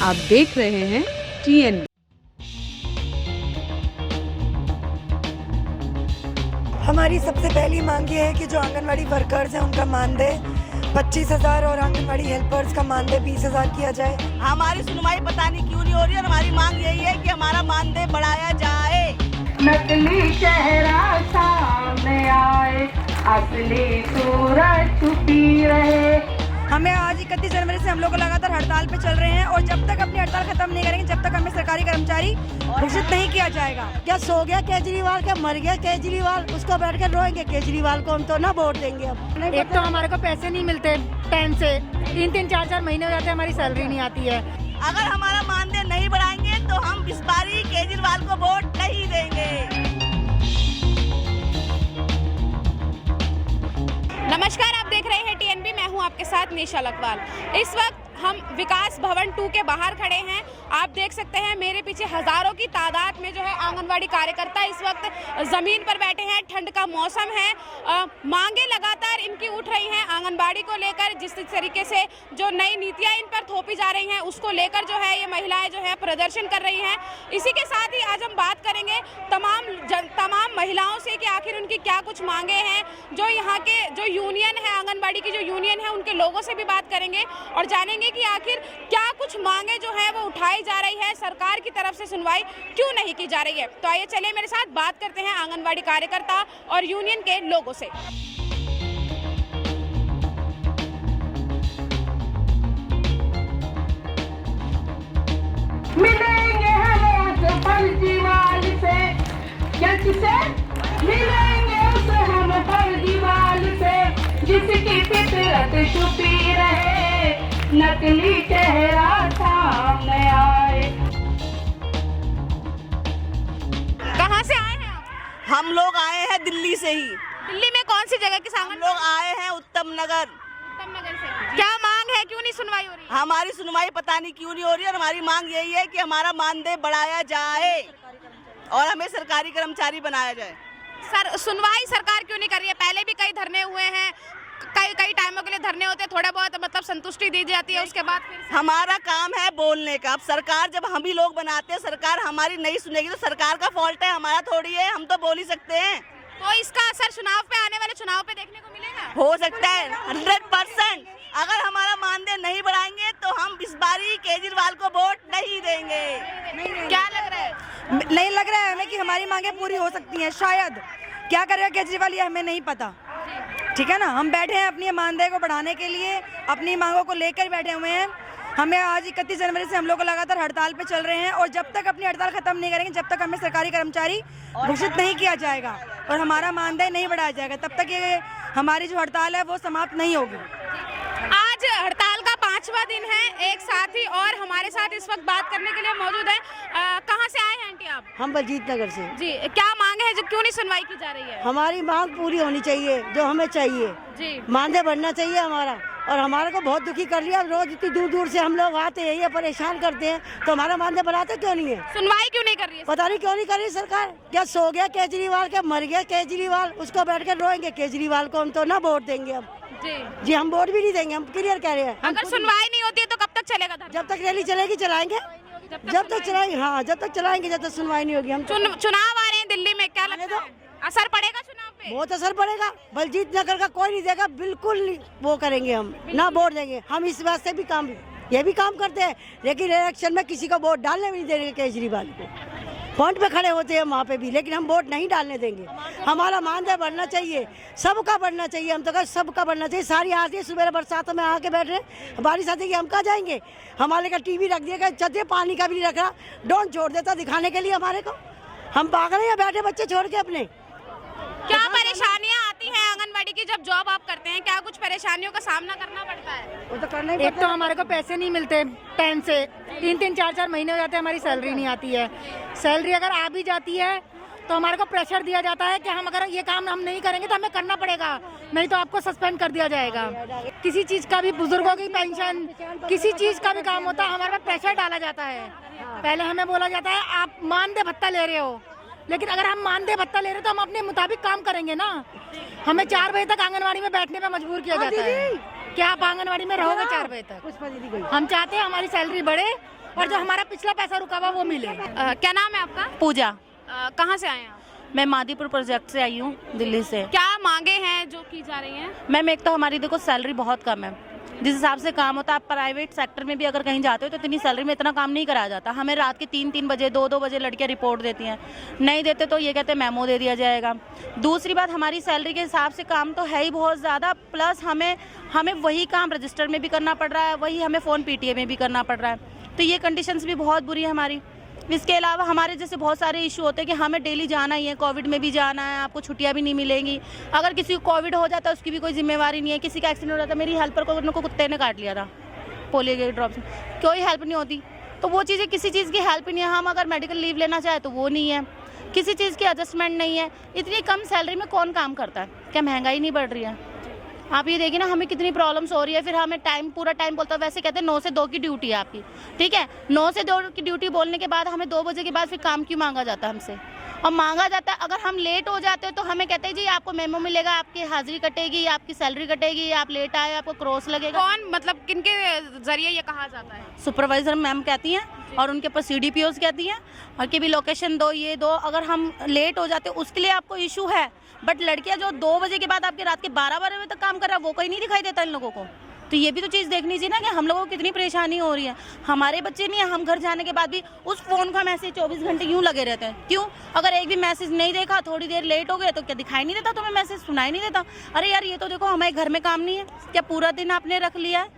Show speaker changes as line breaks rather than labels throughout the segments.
आप देख रहे हैं TNB।
हमारी सबसे पहली मांग ये है कि जो आंगनवाड़ी वर्कर्स हैं उनका मानदेय 25,000 और आंगनवाड़ी हेल्पर्स का मानदेय 20,000 किया जाए।
हमारी सुनवाई पता नहीं क्यों नहीं हो रही और हमारी मांग यही है कि हमारा मानदेय बढ़ाया जाए।
नकली चेहरा सामने आए, असली सूरत छुपी रहे।
हमें आज 31 जनवरी से हम लोग लगातार हड़ताल पे चल रहे हैं और जब तक अपनी हड़ताल खत्म नहीं करेंगे, जब तक हमें सरकारी कर्मचारी घोषित नहीं किया जाएगा। क्या सो गया केजरीवाल, क्या मर गया केजरीवाल, उसको बैठ कर रोएंगे केजरीवाल को, हम तो ना वोट देंगे। अब
एक तो हमारे को पैसे नहीं मिलते टाइम से, 3-3, 4-4 महीने हो जाते हैं, हमारी सैलरी नहीं आती है।
अगर हमारा मानदेय नहीं बढ़ाएंगे तो हम इस बारी केजरीवाल को वोट नहीं देंगे।
नमस्कार, आप देख रहे हैं TNB। मैं हूं आपके साथ निशा लखवाल। इस वक्त हम विकास भवन 2 के बाहर खड़े हैं। आप देख सकते हैं मेरे पीछे हजारों की तादाद में जो है आंगनवाड़ी कार्यकर्ता इस वक्त जमीन पर बैठे हैं। ठंड का मौसम है, मांगे लगातार इनकी उठ रही हैं आंगनवाड़ी को लेकर। जिस तरीके से जो नई नीतियां इन पर थोपी जा रही हैं उसको लेकर जो है ये महिलाएं जो है प्रदर्शन कर रही हैं। इसी के साथ ही आज हम बात करेंगे तमाम महिलाओं से कि आखिर उनकी क्या कुछ मांगे हैं। जो यहाँ के जो यूनियन है, आंगनबाड़ी की जो यूनियन है, उनके लोगों से भी बात करेंगे और जानेंगे कि आखिर क्या कुछ मांगे जो है वो उठाई जा रही है, सरकार की तरफ से सुनवाई क्यों नहीं की जा रही है। तो आइए चलिए मेरे साथ बात करते हैं आंगनबाड़ी कार्यकर्ता और यूनियन के लोगों से।
मिलेंगे हम फर्जीवाल से, किससे मिलेंगे उसे हम फर्जीवाल से, जिसकी फितरत छुपी रहे, नकली चेहरा सामने आए।
कहाँ से आए हैं आप?
हम लोग आए हैं दिल्ली से ही।
दिल्ली में कौन सी जगह के
हम लोग आए हैं उत्तम नगर।
से क्या मांग है, क्यों नहीं सुनवाई हो रही?
हमारी सुनवाई पता नहीं क्यों नहीं हो रही और हमारी मांग यही है कि हमारा मानदेय बढ़ाया जाए और हमें सरकारी कर्मचारी बनाया जाए।
सर, सुनवाई सरकार क्यों नहीं कर रही है? पहले भी कई धरने हुए हैं, कई टाइमों के लिए धरने होते हैं, थोड़ा बहुत मतलब संतुष्टि दी जाती है, उसके बाद फिर
हमारा काम है बोलने का। अब सरकार जब हम ही लोग बनाते हैं, सरकार हमारी नहीं सुनेगी तो सरकार का फॉल्ट है, हमारा थोड़ी है। हम तो बोल ही सकते हैं।
तो इसका असर चुनाव पे, आने वाले चुनाव पे देखने को मिलेगा?
हो सकता है 100%। अगर हमारा मानदेय नहीं बढ़ाएंगे तो हम इस बारी केजरीवाल को वोट नहीं देंगे।
क्या लग रहा है?
नहीं लग रहा है हमें कि हमारी मांगे पूरी हो सकती हैं। शायद क्या करेगा केजरीवाल ये हमें नहीं पता, ठीक है ना। हम बैठे हैं अपनी मानदेय को बढ़ाने के लिए, अपनी मांगों को लेकर बैठे हुए हैं। हमें आज 31 जनवरी से हम लोग लगातार हड़ताल पे चल रहे हैं और जब तक अपनी हड़ताल खत्म नहीं करेंगे, जब तक हमें सरकारी कर्मचारी घोषित नहीं किया जाएगा और हमारा मानदेय नहीं बढ़ाया जाएगा, तब तक ये हमारी जो हड़ताल है वो समाप्त नहीं होगी।
आज हड़ताल का 5वां दिन है। एक साथी और हमारे साथ इस वक्त बात करने के लिए मौजूद है। कहाँ से आए हैं आंटी आप?
हम बलजीत नगर से।
जी, क्या मांग है जो क्यों नहीं सुनवाई की जा रही है?
हमारी मांग पूरी होनी चाहिए, जो हमें चाहिए।
जी,
मानदेय बढ़ना चाहिए हमारा, और हमारे को बहुत दुखी कर लिया। रोज इतनी दूर दूर से हम लोग आते हैं, ये परेशान करते हैं, तो हमारा मानदेय बढ़ाते क्यों नहीं है?
सुनवाई क्यों नहीं कर रही है?
पता नहीं क्यों नहीं कर रही सरकार। क्या सो गया केजरीवाल, क्या मर गया केजरीवाल, उसको बैठ कर रोएंगे केजरीवाल को, हम तो ना वोट देंगे। अब जी हम वोट भी नहीं देंगे, हम क्लियर कह रहे हैं।
अगर सुनवाई नहीं होती है तो कब तक चलेगा धरना?
जब तक रैली चलेगी चलाएंगे, जब तक चलाएंगे, हाँ जब तक चलाएंगे, जब तक सुनवाई नहीं होगी। हम
चुनाव आ रहे हैं दिल्ली में, क्या लगता है असर पड़ेगा चुनाव पे?
बहुत असर पड़ेगा। बलजीत नगर का कोई नहीं देगा, बिल्कुल नहीं वो करेंगे, हम ना वोट देंगे। हम इस बात से भी ये भी काम करते हैं, लेकिन इलेक्शन में किसी को वोट डालने भी नहीं देंगे केजरीवाल को। फ्रंट पे खड़े होते हैं वहाँ पे भी, लेकिन हम वोट नहीं डालने देंगे। हमारा मानदेय बढ़ना चाहिए, सबका बढ़ना चाहिए। हम तो कहते सबका बढ़ना चाहिए। सारी आती है सुबह बरसातों में आके बैठ रहे, बारिश आती है, हम कहाँ जाएंगे? हमारे का टीवी रख दिया, चलते पानी का भी नहीं रख रहा, डोंट छोड़ देता दिखाने के लिए हमारे को। हम पाग रहे हैं बैठे बच्चे छोड़ के अपने।
क्या परेशानियां आती हैं आंगनबाड़ी की जब जॉब आप करते हैं? क्या कुछ परेशानियों का सामना करना पड़ता है?
वो तो करना ही
एक
पड़ता
तो हमारे को पैसे नहीं मिलते टाइम से, 3-3, 4-4 महीने हो जाते हैं, हमारी सैलरी नहीं आती है। सैलरी अगर आ भी जाती है तो हमारे को प्रेशर दिया जाता है कि हम अगर ये काम हम नहीं करेंगे तो हमें करना पड़ेगा, नहीं तो आपको सस्पेंड कर दिया जाएगा। किसी चीज़ का भी, बुजुर्गों की पेंशन, किसी चीज़ का भी काम होता है, हमारे पे प्रेशर डाला जाता है। पहले हमें बोला जाता है आप मानदेय भत्ता ले रहे हो, लेकिन अगर हम मानदेय भत्ता ले रहे तो हम अपने मुताबिक काम करेंगे ना। हमें 4 बजे तक आंगनवाड़ी में बैठने पे मजबूर किया जाता है। क्या आप आंगनवाड़ी में रहोगे 4 बजे तक? हम चाहते हैं हमारी सैलरी बढ़े और जो हमारा पिछला पैसा रुका हुआ वो मिले।
क्या नाम है आपका?
पूजा।
कहाँ से आए हैं आप?
मैं मादीपुर प्रोजेक्ट से आई हूँ, दिल्ली से।
क्या मांगे हैं जो की जा रही हैं?
मैम एक तो हमारी देखो सैलरी बहुत कम है, जिस हिसाब से काम होता है। आप प्राइवेट सेक्टर में भी अगर कहीं जाते हो तो इतनी सैलरी में इतना काम नहीं कराया जाता। हमें रात के 3-3 बजे 2-2 बजे लड़कियां रिपोर्ट देती हैं, नहीं देते तो ये कहते हैं मेमो दे दिया जाएगा। दूसरी बात, हमारी सैलरी के हिसाब से काम तो है ही बहुत ज़्यादा, प्लस हमें वही काम रजिस्टर में भी करना पड़ रहा है, वही हमें फ़ोन PTA में भी करना पड़ रहा है। तो ये कंडीशंस भी बहुत बुरी है हमारी। इसके अलावा हमारे जैसे बहुत सारे इशू होते हैं कि हमें डेली जाना ही है, कोविड में भी जाना है, आपको छुट्टियां भी नहीं मिलेंगी। अगर किसी को कोविड हो जाता है उसकी भी कोई जिम्मेवारी नहीं है। किसी का एक्सीडेंट हो जाता है, मेरी हेल्पर को कुत्ते ने काट लिया था पोलियो के ड्रॉप से, कोई हेल्प नहीं होती। तो वो चीज़ें, किसी चीज़ की हेल्प नहीं है। हम अगर मेडिकल लीव लेना चाहे तो वो नहीं है, किसी चीज़ की एडजस्टमेंट नहीं है। इतनी कम सैलरी में कौन काम करता है? क्या महंगाई नहीं बढ़ रही है? आप ये देखिए ना, हमें कितनी प्रॉब्लम्स हो रही है। फिर हमें पूरा टाइम बोलता है, वैसे कहते हैं 9 से 2 की ड्यूटी है आपकी, ठीक है। 9 से 2 की ड्यूटी बोलने के बाद हमें 2 बजे के बाद फिर काम क्यों मांगा जाता है हमसे? और मांगा जाता है, अगर हम लेट हो जाते हैं तो हमें कहते हैं जी आपको मेमो मिलेगा, आपकी हाजिरी कटेगी, आपकी सैलरी कटेगी, आप लेट आए आपको क्रॉस लगेगा।
कौन, मतलब किनके जरिए ये कहा जाता है?
सुपरवाइजर मैम कहती हैं और उनके ऊपर CDPOs कहती हैं और कि भी लोकेशन दो, ये दो। अगर हम लेट हो जाते हैं उसके लिए आपको इशू है, बट लड़कियां जो 2 बजे के बाद आपके रात के 12 बजे तक काम कर रहा है वो कहीं नहीं दिखाई देता इन लोगों को। तो ये भी तो चीज़ देखनी चाहिए ना कि हम लोगों को कितनी परेशानी हो रही है। हमारे बच्चे नहीं है, हम घर जाने के बाद भी उस फ़ोन का मैसेज 24 घंटे क्यों लगे रहते हैं? क्यों? अगर एक भी मैसेज नहीं देखा, थोड़ी देर लेट हो गए तो क्या दिखाई नहीं देता तुम्हें? मैसेज सुनाई नहीं देता? अरे यार ये तो देखो, हमारे घर में काम नहीं है क्या? पूरा दिन आपने रख लिया है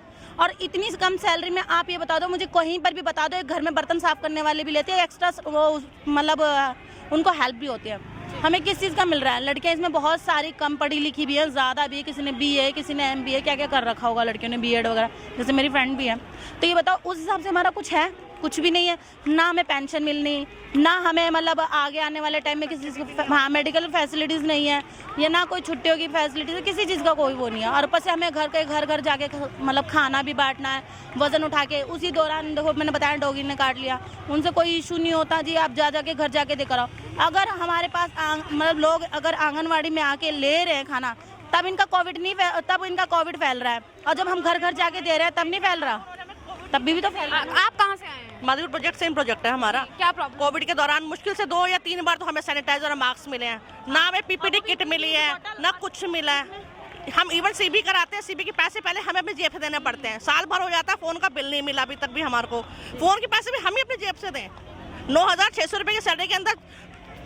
और इतनी कम सैलरी में। आप ये बता दो मुझे, कहीं पर भी बता दो, एक घर में बर्तन साफ करने वाले भी लेते हैं एक्स्ट्रा, वो मतलब उनको हेल्प भी होती है। हमें किस चीज़ का मिल रहा है? लड़कियां इसमें बहुत सारी कम पढ़ी लिखी भी है, ज़्यादा भी है। किसी ने BA, किसी ने MBA, क्या क्या कर रखा होगा लड़कियों ने, B.Ed वगैरह, जैसे मेरी फ्रेंड भी है। तो ये बताओ, उस हिसाब से हमारा कुछ है? कुछ भी नहीं है। ना हमें पेंशन मिलनी, ना हमें मतलब आगे आने वाले टाइम में किसी चीज़ को, हाँ, मेडिकल फैसिलिटीज़ नहीं है, या ना कोई छुट्टियों की फैसिलिटीज़, किसी चीज़ का कोई वो नहीं है। और ऊपर से हमें घर जाके मतलब खाना भी बांटना है, वज़न उठा के। उसी दौरान देखो, मैंने बताया डॉगी ने काट लिया, उनसे कोई इशू नहीं होता जी, आप जाके घर जाके देकर आओ। अगर हमारे पास मतलब लोग अगर आंगनवाड़ी में आके ले रहे हैं खाना, तब इनका कोविड फैल रहा है। और जब हम घर जाके दे रहे हैं तब नहीं फैल रहा, तब भी तो फैल रहा है।
आप कहाँ से आए हैं?
मादीपुर प्रोजेक्ट, सेम प्रोजेक्ट है हमारा।
क्या प्रॉब्लम?
कोविड के दौरान मुश्किल से 2 या 3 बार तो हमें सैनिटाइजर और मास्क मिले हैं, ना हमें PPT किट मिली है, ना कुछ मिला है। हम इवन CB कराते हैं, CB के पैसे पहले हमें अपनी जेब से देने पड़ते हैं। साल भर हो जाता है, फ़ोन का बिल नहीं मिला अभी तक भी हमारे को। फ़ोन के पैसे भी हम ही अपनी जेब से दें। 9,600 रुपये की सैलरी के अंदर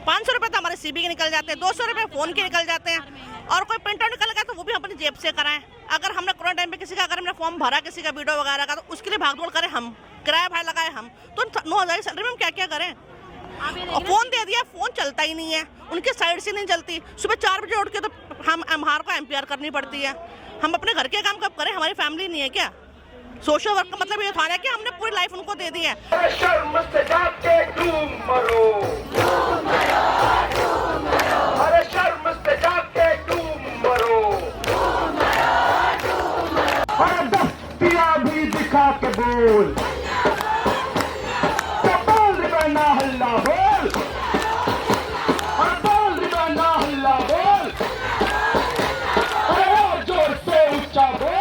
500 रुपये तो हमारे CB के निकल जाते हैं, 200 रुपये फ़ोन के निकल जाते हैं, और कोई प्रिंट आउट निकल गया तो वो भी हम अपनी जेब से कराएं। अगर हमने कोरोना टाइम पे किसी का, अगर हमने फॉर्म भरा किसी का वीडियो वगैरह का, तो उसके लिए भागदौड़ करें हम, किराया भाड़ा लगाए हम, तो 9,000 की सैलरी में हम क्या क्या करें? और फ़ोन दे दिया, फ़ोन चलता ही नहीं है, उनके साइड से नहीं चलती। सुबह 4 बजे उठ के तो हम MR को MPR करनी पड़ती है। हम अपने घर के काम कब करें? हमारी फैमिली नहीं है क्या? सोशल वर्क का मतलब ये था ना कि हमने पूरी लाइफ उनको दे दी है।
शर्म से जाके डूब मरो, अरे शर्म से जाके डूब मरो, अरे दफ्तिया भी दिखा के बोल, बोल ना हल्ला बोल, अरे बोल ना हल्ला बोल, अरे जोर से ऊंचा बोल।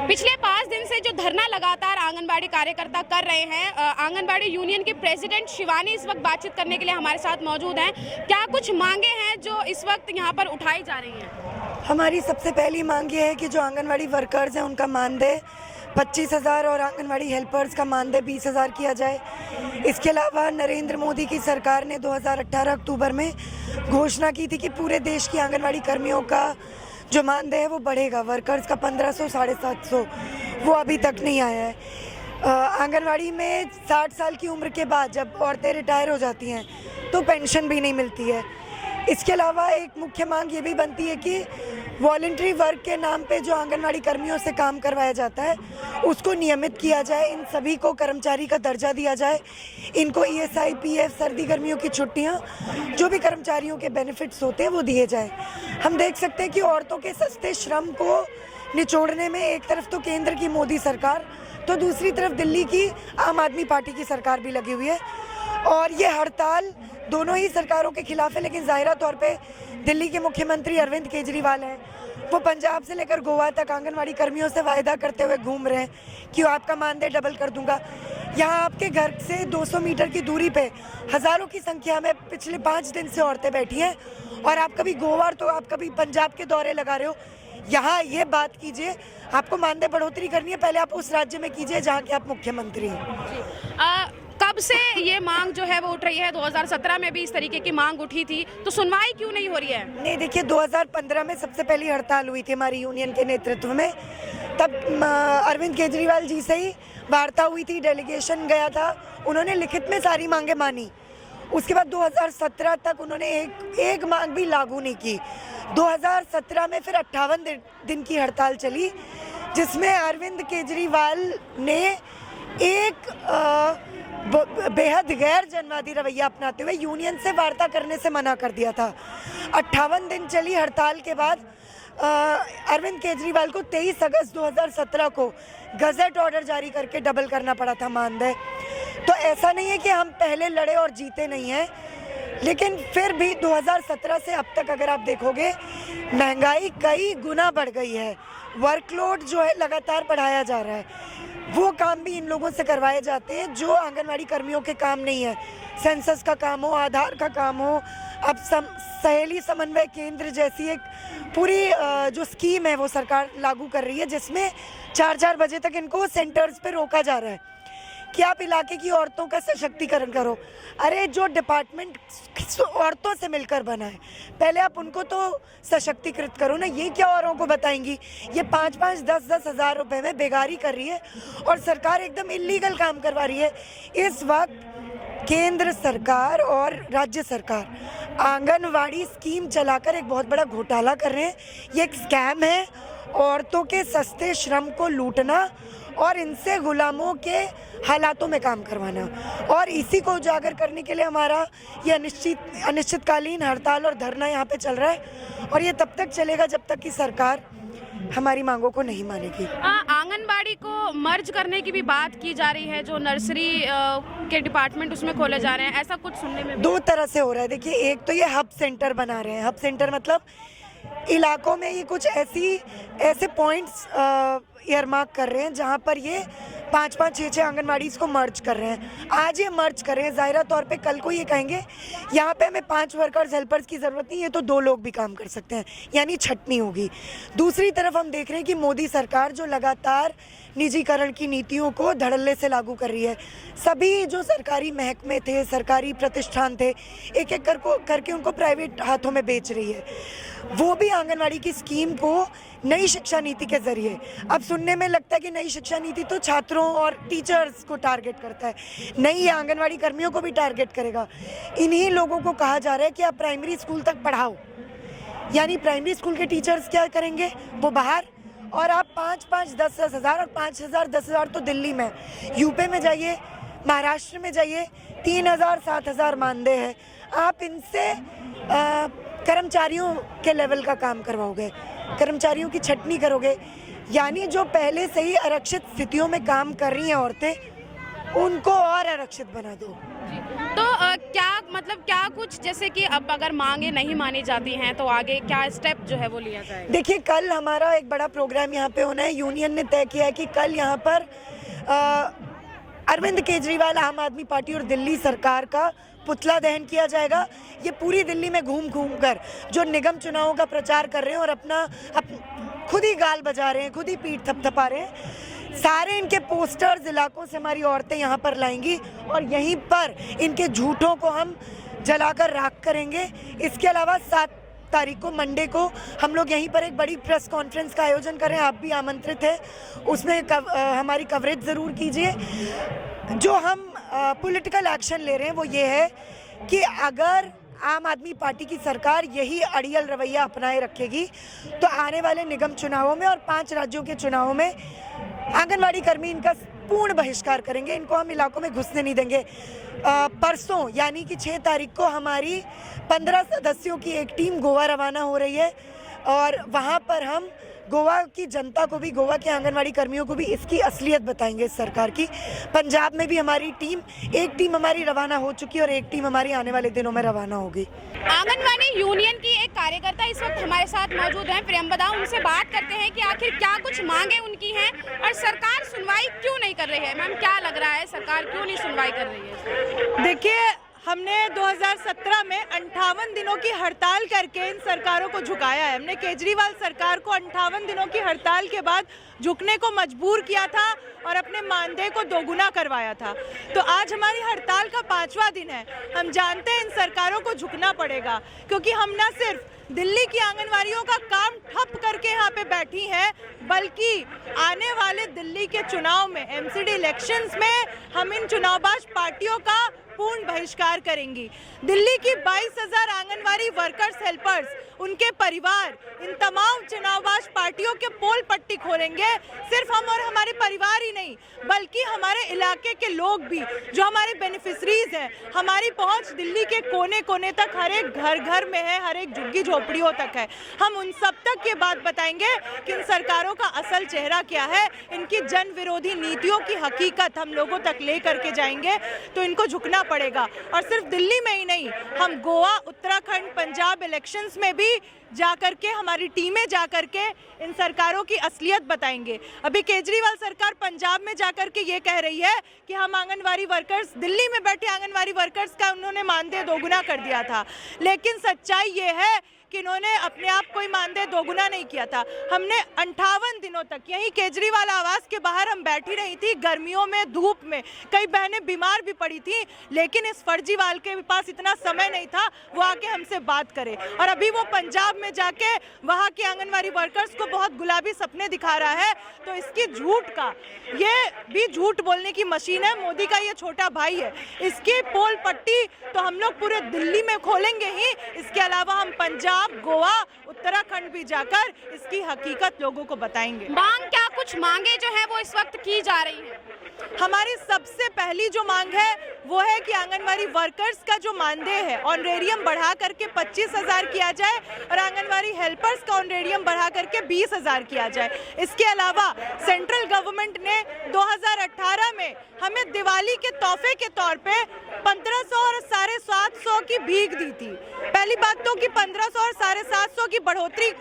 पिछले 5 दिन से जो धरना लगातार आंगनबाड़ी कार्यकर्ता कर रहे हैं, आंगनबाड़ी यूनियन के प्रेसिडेंट शिवानी इस वक्त बातचीत करने के लिए हमारे साथ मौजूद हैं। क्या कुछ मांगे हैं जो इस वक्त यहाँ पर उठाई जा रही हैं?
हमारी सबसे पहली मांग ये है कि जो आंगनबाड़ी वर्कर्स हैं उनका मानदेय 25,000 और आंगनबाड़ी हेल्पर्स का मानदेय 20,000 किया जाए। इसके अलावा नरेंद्र मोदी की सरकार ने 2018 अक्टूबर में घोषणा की थी कि पूरे देश की आंगनबाड़ी कर्मियों का जो मानदेय है वो बढ़ेगा। वर्कर्स का 1,500, 750, वो अभी तक नहीं आया है। आंगनबाड़ी में 60 साल की उम्र के बाद जब औरतें रिटायर हो जाती हैं तो पेंशन भी नहीं मिलती है। इसके अलावा एक मुख्य मांग ये भी बनती है कि वॉलंटरी वर्क के नाम पे जो आंगनवाड़ी कर्मियों से काम करवाया जाता है उसको नियमित किया जाए, इन सभी को कर्मचारी का दर्जा दिया जाए, इनको ESI, PF, सर्दी गर्मियों की छुट्टियां, जो भी कर्मचारियों के बेनिफिट्स होते हैं वो दिए जाए। हम देख सकते हैं कि औरतों के सस्ते श्रम को निचोड़ने में एक तरफ तो केंद्र की मोदी सरकार तो दूसरी तरफ दिल्ली की आम आदमी पार्टी की सरकार भी लगी हुई है। और ये हड़ताल दोनों ही सरकारों के खिलाफ है, लेकिन ज़ाहिरा तौर पे दिल्ली के मुख्यमंत्री अरविंद केजरीवाल हैं, वो पंजाब से लेकर गोवा तक आंगनवाड़ी कर्मियों से वायदा करते हुए घूम रहे हैं कि आपका मानदेय डबल कर दूंगा। यहाँ आपके घर से 200 मीटर की दूरी पे हज़ारों की संख्या में पिछले 5 दिन से औरतें बैठी हैं, और आप कभी गोवा तो आप कभी पंजाब के दौरे लगा रहे हो। यहाँ ये बात कीजिए, आपको मानदेय बढ़ोतरी करनी है, पहले आप उस राज्य में कीजिए जहाँ के आप मुख्यमंत्री हैं।
कब से ये मांग जो है वो उठ रही है? 2017 में भी इस तरीके की मांग उठी थी, तो सुनवाई क्यों नहीं हो रही है?
नहीं, देखिए 2015 में सबसे पहली हड़ताल हुई थी हमारी यूनियन के नेतृत्व में, तब अरविंद केजरीवाल जी से ही वार्ता हुई थी, डेलीगेशन गया था, उन्होंने लिखित में सारी मांगें मानी। उसके बाद 2017 तक उन्होंने एक मांग भी लागू नहीं की। 2017 में फिर 58 दिन की हड़ताल चली, जिसमें अरविंद केजरीवाल ने एक बेहद गैर जनवादी रवैया अपनाते हुए यूनियन से वार्ता करने से मना कर दिया था। 58 दिन चली हड़ताल के बाद अरविंद केजरीवाल को 23 अगस्त 2017 को गजट ऑर्डर जारी करके डबल करना पड़ा था मानदेय। तो ऐसा नहीं है कि हम पहले लड़े और जीते नहीं हैं, लेकिन फिर भी 2017 से अब तक अगर आप देखोगे महंगाई कई गुना बढ़ गई है, वर्कलोड जो है लगातार बढ़ाया जा रहा है। वो काम भी इन लोगों से करवाए जाते हैं जो आंगनवाड़ी कर्मियों के काम नहीं है। सेंसस का काम हो, आधार का काम हो, अब सहेली समन्वय केंद्र जैसी एक पूरी जो स्कीम है वो सरकार लागू कर रही है, जिसमें 4-4 बजे तक इनको सेंटर्स पे रोका जा रहा है कि आप इलाके की औरतों का सशक्तिकरण करो। अरे जो डिपार्टमेंट औरतों से मिलकर बना है, पहले आप उनको तो सशक्तिकृत करो ना। ये क्या औरों को बताएंगी? ये 5-5, 10-10 हज़ार रुपए में बेगारी कर रही है और सरकार एकदम इलीगल काम करवा रही है। इस वक्त केंद्र सरकार और राज्य सरकार आंगनवाड़ी स्कीम चलाकर एक बहुत बड़ा घोटाला कर रहे हैं। ये एक स्कैम है, औरतों के सस्ते श्रम को लूटना और इनसे गुलामों के हालातों में काम करवाना, और इसी को उजागर करने के लिए हमारा ये अनिश्चितकालीन हड़ताल और धरना यहाँ पे चल रहा है, और ये तब तक चलेगा जब तक कि सरकार हमारी मांगों को नहीं मानेगी।
आंगनबाड़ी को मर्ज करने की भी बात की जा रही है, जो नर्सरी के डिपार्टमेंट उसमें खोले जा रहे हैं, ऐसा कुछ सुनने में
2 तरह से हो रहा है। देखिए, एक तो ये हब सेंटर बना रहे हैं। हब सेंटर मतलब इलाकों में ये कुछ ऐसे पॉइंट्स ईयरमार्क कर रहे हैं जहाँ पर ये 5-5, 6-6 आंगनवाड़ीज़ को मर्ज कर रहे हैं। आज ये मर्ज कर रहे हैं, ज़ाहिरा तौर पे कल को ये कहेंगे यहाँ पे हमें 5 वर्कर्स हेल्पर्स की ज़रूरत नहीं है, तो 2 लोग भी काम कर सकते हैं, यानी छटनी होगी। दूसरी तरफ हम देख रहे हैं कि मोदी सरकार जो लगातार निजीकरण की नीतियों को धड़ल्ले से लागू कर रही है। सभी जो सरकारी महकमे थे, सरकारी प्रतिष्ठान थे, एक एक करके उनको प्राइवेट हाथों में बेच रही है। वो भी आंगनवाड़ी की स्कीम को नई शिक्षा नीति के जरिए, अब सुनने में लगता है कि नई शिक्षा नीति तो छात्रों और टीचर्स को टारगेट करता है, नहीं, आंगनवाड़ी कर्मियों को भी टारगेट करेगा। इन्हीं लोगों को कहा जा रहा है कि आप प्राइमरी स्कूल तक पढ़ाओ, यानी प्राइमरी स्कूल के टीचर्स क्या करेंगे, वो बाहर, और आप 5-5, 10-10 हज़ार और 5,000, 10,000 तो दिल्ली में, यूपी में जाइए, महाराष्ट्र में जाइए, 3,000, 7,000 मानदेय है। आप इनसे कर्मचारियों के लेवल का काम करवाओगे, कर्मचारियों की छटनी करोगे, यानी जो पहले से ही आरक्षित स्थितियों में काम कर रही हैं औरतें, उनको और आरक्षित बना दो।
तो क्या कुछ, जैसे कि अब अगर मांगे नहीं मानी जाती हैं तो आगे क्या स्टेप जो है वो लिया जाएगा?
देखिए, कल हमारा एक बड़ा प्रोग्राम यहाँ पे होना है। यूनियन ने तय किया है कि कल यहाँ पर अरविंद केजरीवाल, आम आदमी पार्टी और दिल्ली सरकार का पुतला दहन किया जाएगा। ये पूरी दिल्ली में घूम कर जो निगम चुनावों का प्रचार कर रहे हैं और अपना खुद ही गाल बजा रहे हैं, खुद ही पीठ थपथपा रहे हैं, सारे इनके पोस्टर्स इलाकों से हमारी औरतें यहाँ पर लाएंगी और यहीं पर इनके झूठों को हम जलाकर राख करेंगे। इसके अलावा 7 तारीख को, मंडे को, हम लोग यहीं पर एक बड़ी प्रेस कॉन्फ्रेंस का आयोजन कर रहे हैं। आप भी आमंत्रित हैं, उसमें हमारी कवरेज ज़रूर कीजिए। जो हम पॉलिटिकल एक्शन ले रहे हैं वो ये है कि अगर आम आदमी पार्टी की सरकार यही अड़ियल रवैया अपनाए रखेगी तो आने वाले निगम चुनावों में और 5 राज्यों के चुनावों में आंगनवाड़ी कर्मी इनका पूर्ण बहिष्कार करेंगे, इनको हम इलाकों में घुसने नहीं देंगे। परसों यानी कि 6 तारीख को हमारी 15 सदस्यों की एक टीम गोवा रवाना हो रही है और वहाँ पर हम गोवा की जनता को भी, गोवा के आंगनवाड़ी कर्मियों को भी इसकी असलियत बताएंगे इस सरकार की। पंजाब में भी हमारी टीम, एक टीम हमारी रवाना हो चुकी है और एक टीम हमारी आने वाले दिनों में रवाना होगी।
आंगनवाड़ी यूनियन की एक कार्यकर्ता इस वक्त हमारे साथ मौजूद हैं, प्रियंवदा। उनसे बात करते हैं कि आखिर क्या कुछ मांगे उनकी हैं और सरकार सुनवाई क्यों नहीं कर रही है। मैम, क्या लग रहा है, सरकार क्यों नहीं सुनवाई कर रही है?
देखिए, हमने 2017 में 58 दिनों की हड़ताल करके इन सरकारों को झुकाया है। हमने केजरीवाल सरकार को 58 दिनों की हड़ताल के बाद झुकने को मजबूर किया था और अपने मानदेय को दोगुना करवाया था। तो आज हमारी हड़ताल का 5वां दिन है। हम जानते हैं इन सरकारों को झुकना पड़ेगा, क्योंकि हम न सिर्फ दिल्ली की आंगनवाड़ियों का काम ठप करके यहाँ पे बैठी हैं, बल्कि आने वाले दिल्ली के चुनाव में, एमसीडी इलेक्शंस में, हम इन चुनावबाज पार्टियों का पूर्ण बहिष्कार करेंगी। दिल्ली की 22,000 आंगनवाड़ी वर्कर्स, हेल्पर्स, उनके परिवार, इन तमाम चुनावबाज पार्टियों के पोल पट्टी खोलेंगे। सिर्फ हम और हमारे परिवार ही नहीं, बल्कि हमारे इलाके के लोग भी, जो हमारे बेनिफिशरीज हैं। हमारी पहुंच दिल्ली के कोने कोने तक, हर एक घर घर में है, हर एक झुग्गी झोपड़ियों तक है। हम उन सब तक ये बात बताएंगे कि इन सरकारों का असल चेहरा क्या है, इनकी जन विरोधी नीतियों की हकीकत हम लोगों तक ले करके जाएंगे। तो इनको झुकना पड़ेगा। और सिर्फ दिल्ली में ही नहीं, हम गोवा, उत्तराखंड, पंजाब इलेक्शंस में भी जाकर के, हमारी टीमें जाकर के इन सरकारों की असलियत बताएंगे। अभी केजरीवाल सरकार पंजाब में जाकर के ये कह रही है कि हम आंगनवाड़ी वर्कर्स, दिल्ली में बैठे आंगनवाड़ी वर्कर्स का उन्होंने मानदेय दोगुना कर दिया था। लेकिन सच्चाई ये है कि इन्होंने अपने आप कोई मानदेय दोगुना नहीं किया था। हमने 58 दिनों तक यहीं केजरीवाल आवास के बाहर हम बैठी रही थी, गर्मियों में, धूप में, कई बहनें बीमार भी पड़ी थी, लेकिन इस फर्जीवाल के पास इतना समय नहीं था वो आके हमसे बात करे। और अभी वो पंजाब में जाके वहाँ के आंगनवाड़ी वर्कर्स को बहुत गुलाबी सपने दिखा रहा है। तो इसकी झूठ का, ये भी झूठ बोलने की मशीन है। मोदी का ये छोटा भाई है। इसकी पोल पट्टी तो हम लोग पूरे दिल्ली में खोलेंगे ही। इसके अलावा हम पंजाब, गोवा, उत्तराखंड भी जाकर इसकी हकीकत लोगों को बताएंगे।
मांग क्या कुछ मांगे जो है वो इस वक्त की जा रही है?
हमारी सबसे पहली जो मांग है वो है कि आंगनवाड़ी वर्कर्स का जो मानदेय है, ऑनरेरियम बढ़ा करके 25,000 किया जाए और आंगनवाड़ी हेल्पर्स का ऑनरेरियम बढ़ा करके 20,000 किया जाए। इसके अलावा सेंट्रल गवर्नमेंट ने 2018 में हमें दिवाली के तोहफे के तौर पे 1500 और 750 की भीख दी थी। पहली बात तो कि 1500 और 750 की बढ़ोतरी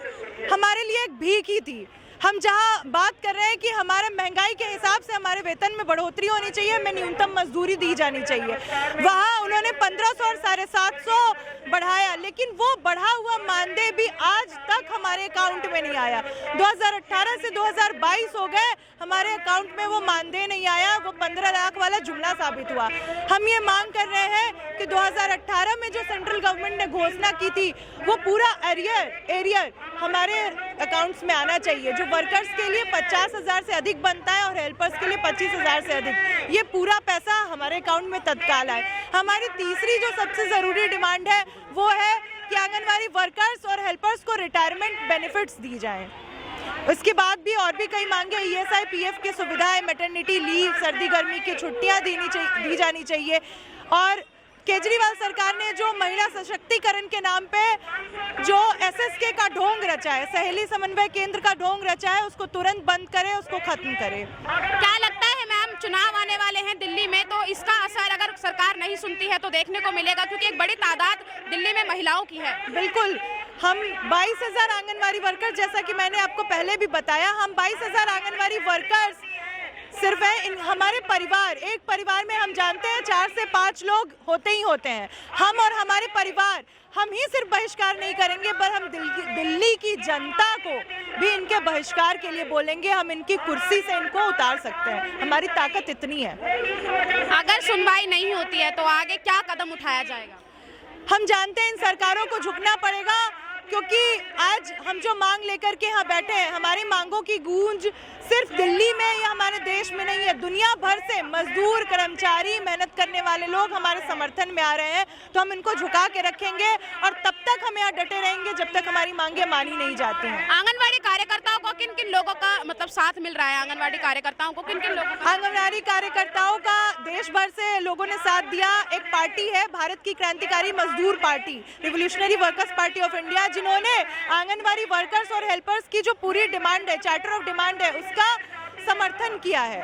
हमारे लिए एक भीख ही थी। हम जहां बात कर रहे हैं कि हमारे महंगाई के हिसाब से हमारे वेतन में बढ़ोतरी होनी चाहिए, हमें न्यूनतम मजदूरी दी जानी चाहिए, वहां उन्होंने 1500 और 750 बढ़ाया। लेकिन वो बढ़ा हुआ मानदेय भी आज तक हमारे अकाउंट में नहीं आया। 2018 से 2022 हो गए, हमारे अकाउंट में वो मानदेय नहीं आया। वो 15 लाख वाला जुमला साबित हुआ। हम ये मांग कर रहे हैं कि 2018 में जो सेंट्रल गवर्नमेंट ने घोषणा की थी वो पूरा एरियर हमारे अकाउंट्स में आना चाहिए। जो वर्कर्स के लिए 50,000 से अधिक बनता है और हेल्पर्स के लिए 25,000 से अधिक, ये पूरा पैसा हमारे अकाउंट में तत्काल आए। हमारी तीसरी जो सबसे ज़रूरी डिमांड है वो है कि आंगनवाड़ी वर्कर्स और हेल्पर्स को रिटायरमेंट बेनिफिट्स दी जाएं। उसके बाद भी और भी कई मांगे, ESI, PF की सुविधाएं, मैटरनिटी लीव, सर्दी गर्मी की छुट्टियां दी जानी चाहिए। और केजरीवाल सरकार ने जो महिला सशक्तिकरण के नाम पे जो SSK का ढोंग रचा है, सहेली समन्वय केंद्र का ढोंग रचा है, उसको तुरंत बंद करे, उसको खत्म करे।
क्या लगता है मैम, चुनाव आने वाले हैं दिल्ली में, तो इसका असर अगर सरकार नहीं सुनती है तो देखने को मिलेगा, क्योंकि एक बड़ी तादाद दिल्ली में महिलाओं की है?
बिल्कुल, हम 22,000 आंगनवाड़ी वर्कर, जैसा कि मैंने आपको पहले भी बताया, हम 22,000 आंगनवाड़ी वर्कर्स सिर्फ है। हमारे परिवार, एक परिवार में हम जानते हैं 4 से 5 लोग होते ही होते हैं। हम और हमारे परिवार, हम ही सिर्फ बहिष्कार नहीं करेंगे, पर हम दिल्ली की जनता को भी इनके बहिष्कार के लिए बोलेंगे। हम इनकी कुर्सी से इनको उतार सकते हैं, हमारी ताकत इतनी है।
अगर सुनवाई नहीं होती है तो आगे क्या कदम उठाया जाएगा?
हम जानते हैं इन सरकारों को झुकना पड़ेगा, क्योंकि आज हम जो मांग लेकर के यहाँ बैठे हैं, हमारी मांगों की गूंज सिर्फ दिल्ली में या हमारे देश देश में नहीं है, दुनिया भर से मजदूर, कर्मचारी, मेहनत करने वाले लोग हमारे समर्थन में आ रहे हैं, तो हम इनको झुका के रखेंगे और तब तक हम यहाँ डटे रहेंगे जब तक हमारी मांगे मानी नहीं जाती हैं।
आंगनवाड़ी कार्यकर्ताओं को किन किन लोगों का मतलब साथ मिल रहा है? आंगनवाड़ी कार्यकर्ताओं को किन किन लोगों का?
आंगनवाड़ी कार्यकर्ताओं का देश भर से लोगों ने साथ दिया। एक पार्टी है भारत की क्रांतिकारी मजदूर party, revolutionary workers party of India, जिन्होंने आंगनवाड़ी वर्कर्स और हेल्पर्स की जो पूरी डिमांड है, चार्टर ऑफ डिमांड है, उसका समर्थन किया है,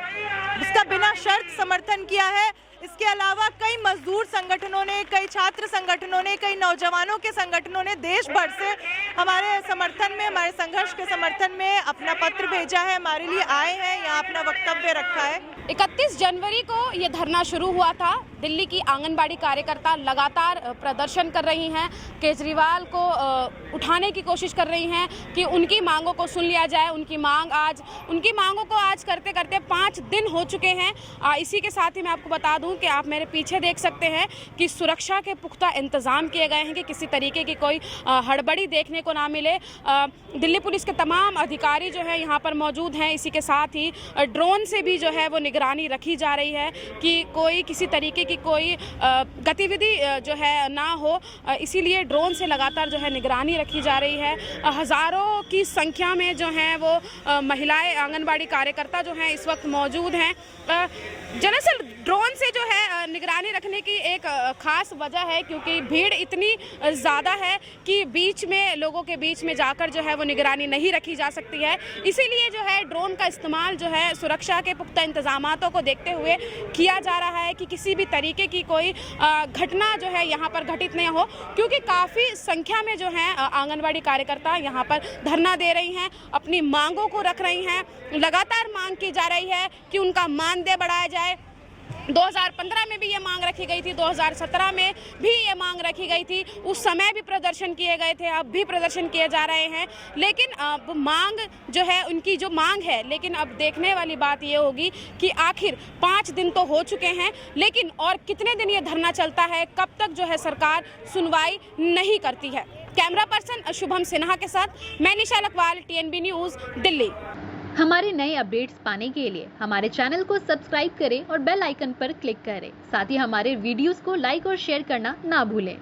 उसका बिना शर्त समर्थन किया है। इसके अलावा कई मजदूर संगठनों ने, कई छात्र संगठनों ने, कई नौजवानों के संगठनों ने देश भर से हमारे समर्थन में, हमारे संघर्ष के समर्थन में अपना पत्र भेजा है, हमारे लिए आए हैं, यहाँ अपना वक्तव्य रखा है।
31 जनवरी को ये धरना शुरू हुआ था। दिल्ली की आंगनबाड़ी कार्यकर्ता लगातार प्रदर्शन कर रही हैं, केजरीवाल को उठाने की कोशिश कर रही हैं कि उनकी मांगों को सुन लिया जाए। उनकी मांगों को आज करते करते 5 दिन हो चुके हैं। इसी के साथ ही मैं आपको बता दूं कि आप मेरे पीछे देख सकते हैं कि सुरक्षा के पुख्ता इंतजाम किए गए हैं कि किसी तरीके की कोई हड़बड़ी देखने को ना मिले। दिल्ली पुलिस के तमाम अधिकारी जो है यहाँ पर मौजूद हैं। इसी के साथ ही ड्रोन से भी जो है वो निगरानी रखी जा रही है कि कोई किसी तरीके की कोई गतिविधि जो है ना हो, इसीलिए ड्रोन से लगातार जो है निगरानी रखी जा रही है। हज़ारों की संख्या में जो हैं वो महिलाएं आंगनबाड़ी कार्यकर्ता जो हैं इस वक्त मौजूद हैं। दरअसल ड्रोन से जो है निगरानी रखने की एक ख़ास वजह है क्योंकि भीड़ इतनी ज़्यादा है कि बीच में लोगों के बीच में जाकर जो है वो निगरानी नहीं रखी जा सकती है। इसीलिए जो है ड्रोन का इस्तेमाल जो है सुरक्षा के पुख्ता इंतजामातों को देखते हुए किया जा रहा है कि किसी भी तरीके की कोई घटना जो है यहाँ पर घटित नहीं हो, क्योंकि काफ़ी संख्या में जो है आंगनबाड़ी कार्यकर्ता यहाँ पर धरना दे रही हैं, अपनी मांगों को रख रही हैं। लगातार मांग की जा रही है कि उनका मानदेय बढ़ाया जाए। 2015 में भी ये मांग रखी गई थी, 2017 में भी ये मांग रखी गई थी, उस समय भी प्रदर्शन किए गए थे, अब भी प्रदर्शन किए जा रहे हैं। लेकिन अब मांग जो है उनकी जो मांग है, लेकिन अब देखने वाली बात ये होगी कि आखिर 5 दिन तो हो चुके हैं, लेकिन और कितने दिन ये धरना चलता है, कब तक जो है सरकार सुनवाई नहीं करती है। कैमरा पर्सन शुभम सिन्हा के साथ मैं निशा लखवाल, TNB न्यूज़, दिल्ली।
हमारे नए अपडेट्स पाने के लिए हमारे चैनल को सब्सक्राइब करें और बेल आइकन पर क्लिक करें। साथ ही हमारे वीडियोस को लाइक और शेयर करना ना भूलें।